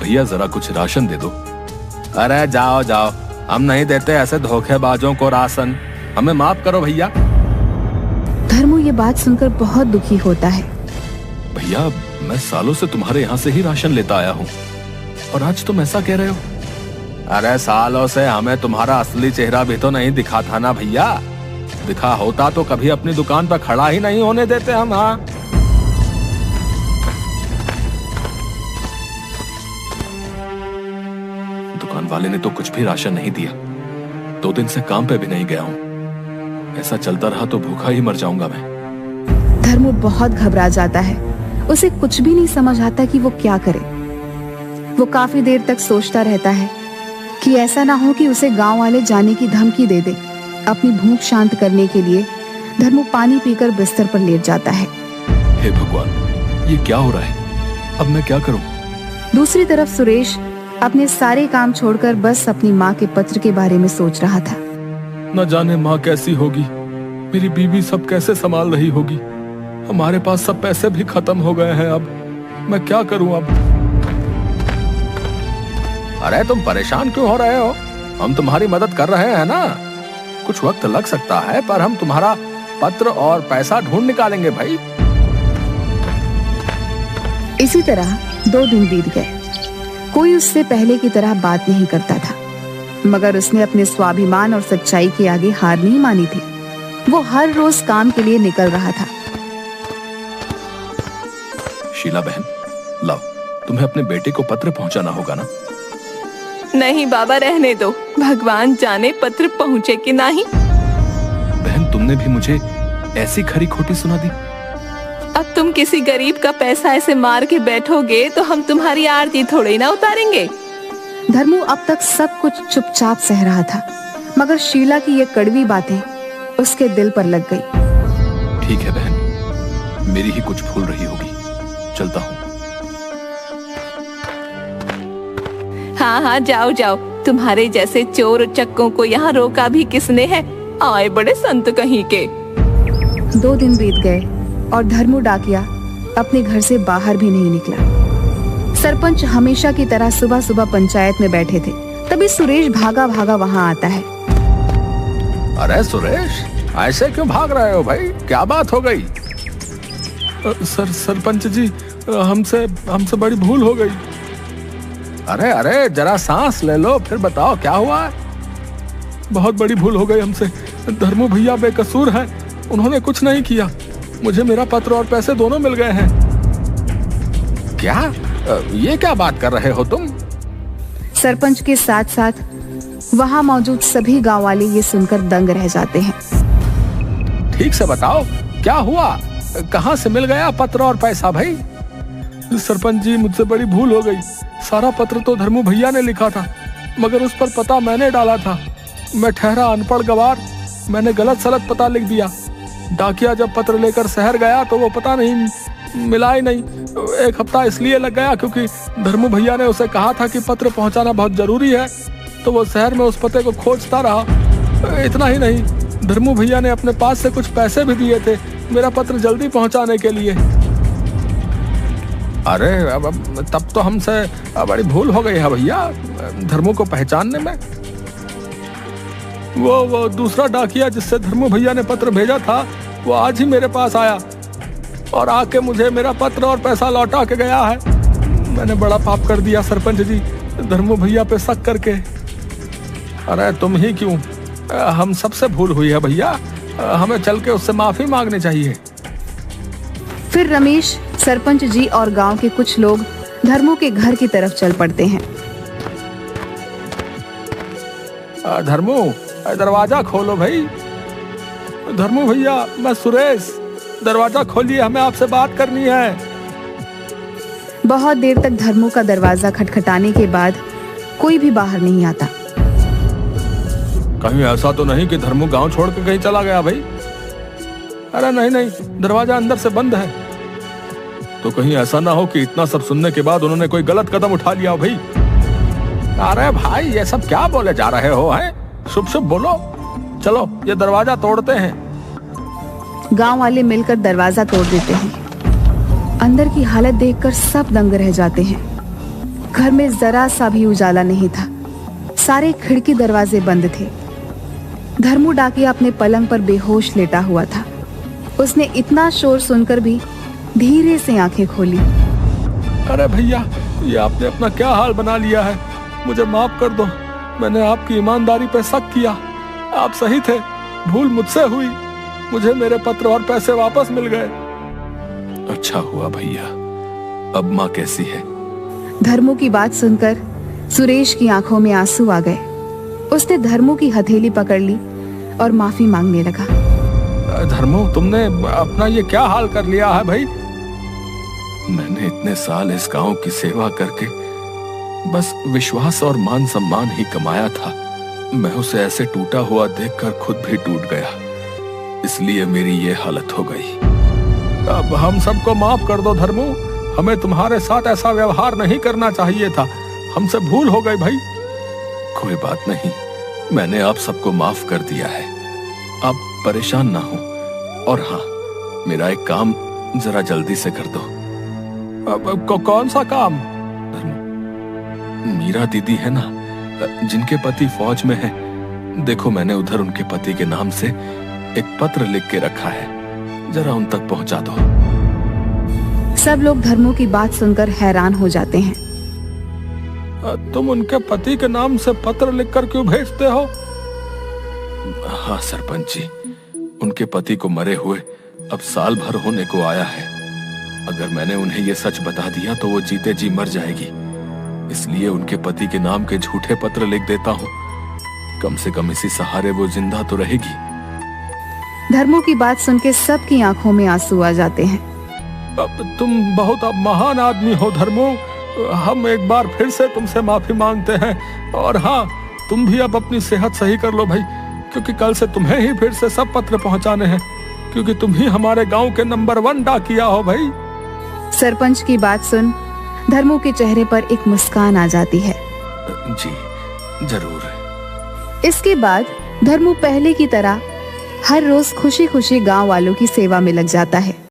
भैया जरा कुछ राशन दे दो। अरे जाओ जाओ, हम नहीं देते ऐसे धोखेबाजों को राशन, हमें माफ करो भैया। धर्मू ये बात सुनकर बहुत दुखी होता है। भैया मैं सालों से तुम्हारे यहाँ से ही राशन लेता आया हूँ और आज तुम ऐसा कह रहे हो। अरे सालों से हमें तुम्हारा असली चेहरा भी तो नहीं दिखा था ना भैया, दिखा होता तो कभी अपनी दुकान पर खड़ा ही नहीं होने देते हम। हाँ दुकान वाले ने तो कुछ भी राशन नहीं दिया, 2 दिन से काम पे भी नहीं गया हूँ। ऐसा चलता रहा तो भूखा ही मर जाऊंगा मैं। धर्मू बहुत घबरा जाता है, उसे कुछ भी नहीं समझ आता कि वो क्या करे। वो काफी देर तक सोचता रहता है कि ऐसा ना हो कि उसे गांव वाले जाने की धमकी दे दे। अपनी भूख शांत करने के लिए धर्मू पानी पीकर बिस्तर पर लेट जाता है। हे भगवान, ये क्या हो रहा है, अब मैं क्या करूं? दूसरी तरफ सुरेश अपने सारे काम छोड़कर बस अपनी माँ के पत्र के बारे में सोच रहा था। न जाने माँ कैसी होगी, मेरी बीवी सब कैसे संभाल रही होगी। हमारे पास सब पैसे भी खत्म हो गए हैं, अब मैं क्या करूं अब? अरे तुम परेशान क्यों हो रहे हो, हम तुम्हारी मदद कर रहे हैं ना। कुछ वक्त लग सकता है पर हम तुम्हारा पत्र और पैसा ढूंढ निकालेंगे भाई। इसी तरह 2 दिन बीत गए। कोई उससे पहले की तरह बात नहीं करता था, मगर उसने अपने स्वाभिमान और सच्चाई के आगे हार नहीं मानी थी। वो हर रोज काम के लिए निकल रहा था। शीला बहन, लाओ, तुम्हें अपने बेटे को पत्र पहुंचाना होगा ना। नहीं बाबा, रहने दो, भगवान जाने पत्र पहुँचे कि नहीं। बहन तुमने भी मुझे ऐसी खरी खोटी सुना दी। अब तुम किसी गरीब का पैसा ऐसे मार के बैठोगे तो हम तुम्हारी आरती थोड़ी ना उतारेंगे। धर्मू अब तक सब कुछ चुपचाप सह रहा था, मगर शीला की ये कड़वी बातें उसके दिल पर लग गई। ठीक है बहन, मेरी ही कुछ भूल रही होगी, चलता हूँ। हाँ हाँ जाओ जाओ, तुम्हारे जैसे चोर चक्कों को यहाँ रोका भी किसने है, आए बड़े संत कहीं के। 2 दिन बीत गए और धर्मू डाकिया अपने घर से बाहर भी नहीं निकला। सरपंच हमेशा की तरह सुबह सुबह पंचायत में बैठे थे, तभी सुरेश भागा भागा वहाँ आता है। अरे सुरेश, ऐसे क्यों भाग रहे हो भाई, क्या बात हो गई? सरपंच जी, हमसे बड़ी भूल हो गई। अरे अरे जरा सांस ले लो, फिर बताओ क्या हुआ। बहुत बड़ी भूल हो गई हमसे, धर्मू भैया बेकसूर हैं, उन्होंने कुछ नहीं किया, मुझे मेरा पत्र और पैसे दोनों मिल गए हैं। क्या? ये क्या बात कर रहे हो तुम? सरपंच के साथ साथ वहाँ मौजूद सभी गांव वाले ये सुनकर दंग रह जाते हैं। ठीक से बताओ क्या हुआ, कहाँ से मिल गया पत्र और पैसा भाई? सरपंच जी, मुझसे बड़ी भूल हो गई। सारा पत्र तो धर्मू भैया ने लिखा था, मगर उस पर पता मैंने डाला था। मैं ठहरा अनपढ़ गवार, मैंने गलत सलत पता लिख दिया। डाकिया जब पत्र लेकर शहर गया तो वो पता नहीं मिला ही नहीं। 1 हफ्ता इसलिए लग गया क्योंकि धर्मू भैया ने उसे कहा था कि पत्र पहुंचाना बहुत जरूरी है, तो वो शहर में उस पते को खोजता रहा। इतना ही नहीं, धर्मू भैया ने अपने पास से कुछ पैसे भी दिए थे मेरा पत्र जल्दी पहुंचाने के लिए। अरे अब तब तो हमसे बड़ी भूल हो गई है भैया धर्मू को पहचानने में। वो दूसरा डाकिया जिससे धर्मू भैया ने पत्र भेजा था, वो आज ही मेरे पास आया और आके मुझे मेरा पत्र और पैसा लौटा के गया है। मैंने बड़ा पाप कर दिया सरपंच जी, धर्मू भैया पे शक करके। अरे तुम ही क्यों, हम सबसे भूल हुई है भैया, हमें चल के उससे माफी मांगनी चाहिए। फिर रमेश, सरपंच जी और गांव के कुछ लोग धर्मू के घर की तरफ चल पड़ते हैं। धर्मू, दरवाजा खोलो भाई। धर्मू भैया, मैं सुरेश, दरवाजा खोलिए, हमें आपसे बात करनी है। बहुत देर तक धर्मू का दरवाजा खटखटाने के बाद कोई भी बाहर नहीं आता। कहीं ऐसा तो नहीं कि धर्मू गांव छोड़ के कहीं चला गया भाई? अरे नहीं, दरवाजा अंदर से बंद है। तो कहीं ऐसा ना हो कि इतना सब सुनने के बाद उन्होंने कोई गलत कदम उठा लिया हो भाई? अरे भाई, ये सब क्या बोले जा रहे हो हैं? शुभ शुभ बोलो। चलो ये दरवाजा तोड़ते हैं। गांव वाले मिलकर दरवाजा तोड़ देते हैं। अंदर की हालत देखकर सब दंग रह जाते हैं। घर में जरा सा भी उजाला नहीं था। सारे खिड़की दरवाजे बंद थे। धर्मू डाकिया अपने पलंग पर बेहोश लेटा हुआ था। उसने इतना शोर सुनकर भी धीरे से आंखें खोली। अरे भैया, ये आपने अपना क्या हाल बना लिया है। मुझे माफ कर दो, मैंने आपकी ईमानदारी पे शक किया। आप सही थे, भूल मुझसे हुई। मुझे मेरे पत्र और पैसे वापस मिल गए। अच्छा हुआ भैया। अब माँ कैसी है? धर्मू की बात सुनकर सुरेश की आंखों में आंसू आ गए। उसने धर्मू की हथेली पकड़ ली और माफी मांगने लगा। धर्मू, तुमने अपना ये क्या हाल कर लिया है भाई? मैंने इतने साल इस गांव की सेवा करके बस विश्वास और मान सम्मान ही कमाया था। मैं उसे ऐसे टूटा हुआ देखकर खुद भी टूट गया, इसलिए मेरी ये हालत हो गई। अब हम सबको माफ कर दो धर्मू। हमें तुम्हारे साथ ऐसा व्यवहार नहीं करना चाहिए था। हमसे भूल हो गई भाई। कोई बात नहीं, मैंने आप सबको माफ कर दिया है। आप परेशान ना हो। और हाँ, मेरा एक काम जरा जल्दी से कर दो। अब कौन सा काम? मीरा दीदी है ना, जिनके पति फौज में है। देखो, मैंने उधर उनके पति के नाम से एक पत्र लिख के रखा है, जरा उन तक पहुंचा दो। सब लोग धर्मू की बात सुनकर हैरान हो जाते हैं। तुम उनके पति के नाम से पत्र लिखकर क्यों भेजते हो? हाँ सरपंच जी, उनके पति को मरे हुए अब साल भर होने को आया है। अगर मैंने उन्हें ये सच बता दिया तो वो जीते जी मर जाएगी। इसलिए उनके पति के नाम के झूठे पत्र लिख देता हूँ। कम से कम इसी सहारे वो जिंदा तो रहेगी। धर्मू की बात सुन के सबकी आंखों में आंसू आ जाते हैं। अब तुम बहुत अब महान आदमी हो धर्मू। हम एक बार फिर से तुमसे माफी मांगते हैं। और हाँ, तुम भी अब अपनी सेहत सही कर लो भाई, क्योंकि कल से तुम्हें ही फिर से सब पत्र पहुंचाने हैं, क्योंकि तुम ही हमारे गांव के नंबर 1 डाकिया हो भाई। सरपंच की बात सुन धर्मू के चेहरे पर एक मुस्कान आ जाती है। जी जरूर। इसके बाद धर्मू पहले की तरह हर रोज खुशी खुशी गांव वालों की सेवा में लग जाता है।